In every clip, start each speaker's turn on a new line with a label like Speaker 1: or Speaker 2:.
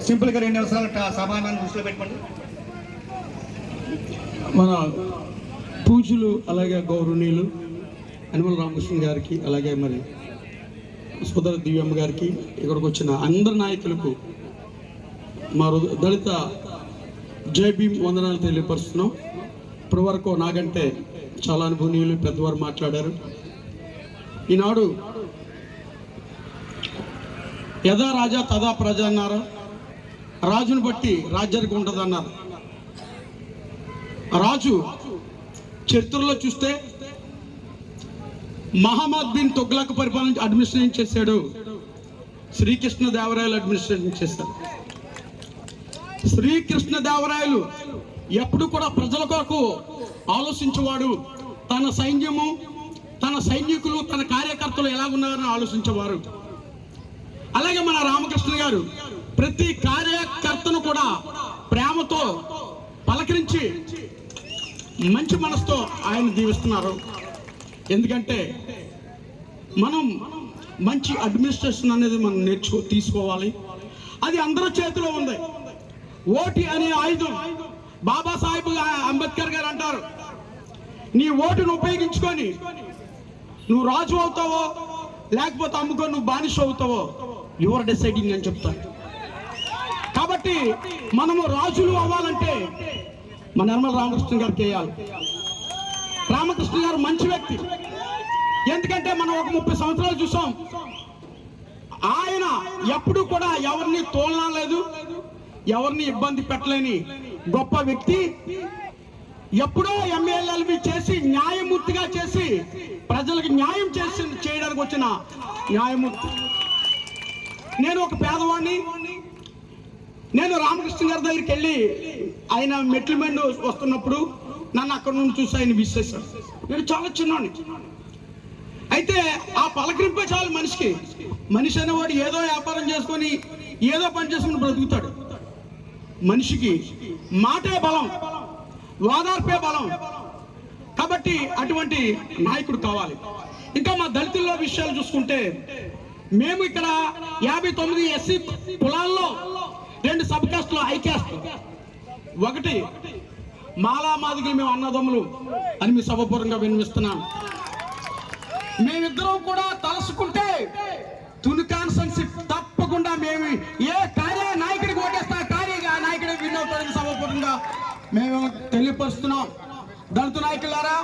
Speaker 1: సింపుల్గా 2 నిమిషాలు సమాధానం దృష్టిలో పెట్టుకోండి.
Speaker 2: మన పూజలు అలాగే గౌరవనీయులు యనమల రామకృష్ణ గారికి అలాగే మరి సోదర దివ్యమ్మ గారికి ఇక్కడికి వచ్చిన అందరి నాయకులకు మా దళిత జై భీమ్ వందనాలు తెలియపరుస్తున్నాం. ఇప్పటి వరకు నాకంటే చాలా అనుభవనీయులు పెద్దవారు మాట్లాడారు. ఈనాడు యథా రాజా తదా ప్రజ అన్నారు. రాజును బట్టి రాజ్యానికి ఉంటుంది అన్నారు. రాజు చరిత్రలో చూస్తే మహమ్మద్ బిన్ తుగ్లక్ పరిపాలన అడ్మినిస్ట్రేషన్ చేశాడు. శ్రీకృష్ణదేవరాయలు అడ్మినిస్ట్రేషన్ చేశాడు. శ్రీకృష్ణదేవరాయలు ఎప్పుడు కూడా ప్రజల కొరకు ఆలోచించేవాడు. తన సైన్యము, తన సైనికులు, తన కార్యకర్తలు ఎలా ఉన్నారని ఆలోచించేవారు. అలాగే మన రామకృష్ణ గారు ప్రతి కార్యకర్తను కూడా ప్రేమతో పలకరించి మంచి మనసుతో ఆయన దీవిస్తున్నారు. ఎందుకంటే మనం మంచి అడ్మినిస్ట్రేషన్ అనేది మనం తీసుకోవాలి. అది అందరి చేతిలో ఉంది. ఓటు అనే ఆయుధం బాబాసాహెబ్ అంబేద్కర్ గారు అంటారు, నీ ఓటును ఉపయోగించుకొని నువ్వు రాజు అవుతావో లేకపోతే అమ్ముకొని నువ్వు బానిస అవుతావో యువర్ డిసైడింగ్ అని చెప్తారు. కాబట్టి మనము రాజులు అవ్వాలంటే మన యనమల రామకృష్ణ గారికి వేయాలి. రామకృష్ణ గారు మంచి వ్యక్తి. ఎందుకంటే మనం ఒక 30 సంవత్సరాలు చూసాం. ఆయన ఎప్పుడు కూడా ఎవరిని తోలనలేదు, ఎవరిని ఇబ్బంది పెట్టలేని గొప్ప వ్యక్తి. ఎప్పుడో ఎమ్మెల్యేలు చేసి న్యాయమూర్తిగా చేసి ప్రజలకు న్యాయం చేయడానికి వచ్చిన న్యాయమూర్తి. నేను ఒక పేదవాడిని. నేను రామకృష్ణ గారి దగ్గరికి వెళ్ళి ఆయన మెట్ల మీద వస్తున్నప్పుడు నన్ను అక్కడ నుండి చూసి ఆయన విశ్లేషాడు. నేను చాలా చిన్నవాడిని. అయితే ఆ పలకరింపే చాలు మనిషికి. మనిషి అనేవాడు ఏదో వ్యాపారం చేసుకొని ఏదో పని చేసుకుని బ్రతుకుతాడు. మనిషికి మాటే బలం, వాదార్పే బలం. కాబట్టి అటువంటి నాయకుడు కావాలి. ఇంకా మా దళితుల్లో విషయాలు చూసుకుంటే మేము ఇక్కడ 59 ఎస్సీ కులాల్లో 2 సబ్ కాస్టులు, హై కాస్ట్. ఒకటి మాలా మాదిగలు, మేము అన్నదమ్ములు అని మీ సభపూర్వంగా వినిపిస్తున్నాను. మేమిద్దరం కూడా తలుసుకుంటే తుని కాన్స్టిట్యున్సీ తప్పకుండా మేము ఏ నాయకుడికి ఓటేస్తా నాయకుడి విన్నవుతారని సభపూర్వంగా మేము తెలియపరుస్తున్నాం. దళిత నాయకులారా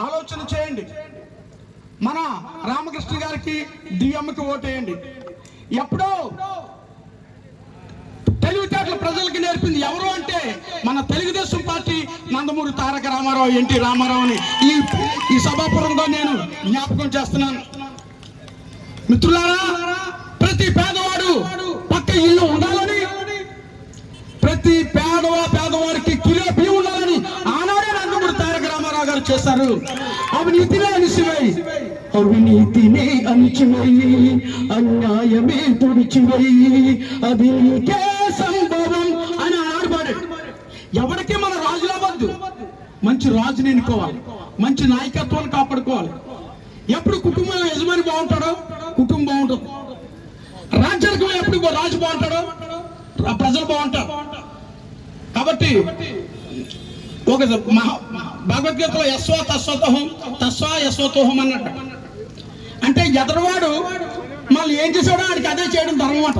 Speaker 2: ఆలోచన చేయండి. మన రామకృష్ణ గారికి దివ్యమ్మకి ఓటేయండి. ఎప్పుడో తెలివితేటలు ప్రజలకి నేర్పింది ఎవరు అంటే మన తెలుగుదేశం పార్టీ, నందమూరి తారక రామారావు, ఎన్టీ రామారావు అని ఈ సభాపురంలో నేను జ్ఞాపకం చేస్తున్నాను. మిత్రులారా, ప్రతి పేదవాడు పక్క ఇల్లు ఉండాలని, ప్రతి పేదవాడికి కిలో బియ్యం ఉండాలని ఆనాడే నందమూరి తారక రామారావు గారు చేశారు. అవినీతినే అణిచివేయి, అవినీతినే అణిచివేయి, అన్యాయమే తుడిచివేయి, అది నీకే సంభవం అని ఆడబడాడు. ఎవరికి మన రాజులా వద్దు, మంచి రాజుని ఎన్నుకోవాలి, మంచి నాయకత్వాన్ని కాపాడుకోవాలి. ఎప్పుడు కుటుంబం యజమాని బాగుంటాడో కుటుంబం బాగుంటుంది. రాజ్యానికి ఎప్పుడు రాజు బాగుంటాడో ప్రజలు బాగుంటారు. కాబట్టి ఒక భగవద్గీతలో యస్వా యస్వతోహం అన్నట్టు. అంటే ఎదరవాడు మళ్ళీ ఏం చేశాడో ఆడికి అదే చేయడం ధర్మం అంట.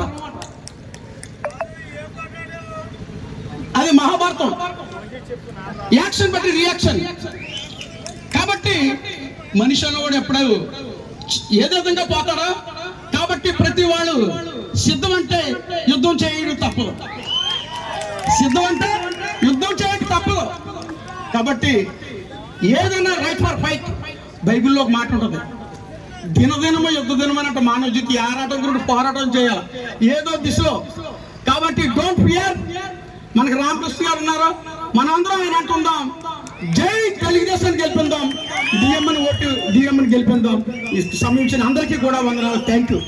Speaker 2: అది మహాభారతం. యాక్షన్ బట్టి రియాక్షన్. కాబట్టి మనిషి అన్నవాడు ఎప్పుడు ఏదో విధంగా పోతాడో. కాబట్టి ప్రతి వాళ్ళు సిద్ధం అంటే యుద్ధం చేయడం తప్పదు, సిద్ధం అంటే యుద్ధం చేయడం తప్పదు. కాబట్టి ఏదైనా రైట్ ఫర్ ఫైట్. బైబిల్లో ఒక మాట ఉంటుంది, దినదినము యుద్ధ దినం అన్నట్టు మానవ జీవితం ఆరాటం గురించి పోరాటం చేయాలి ఏదో దిశలో. కాబట్టి డోంట్ ఫియర్. మనకు రామకృష్ణ గారు ఉన్నారు, మనందరం ఆయన అంటుందాం, జై తెలుగుదేశాన్ని గెలిపిందాం, డిఎంని గెలిపిందాం. ఈ సమయం అందరికీ కూడా వందనాలు. Thank you.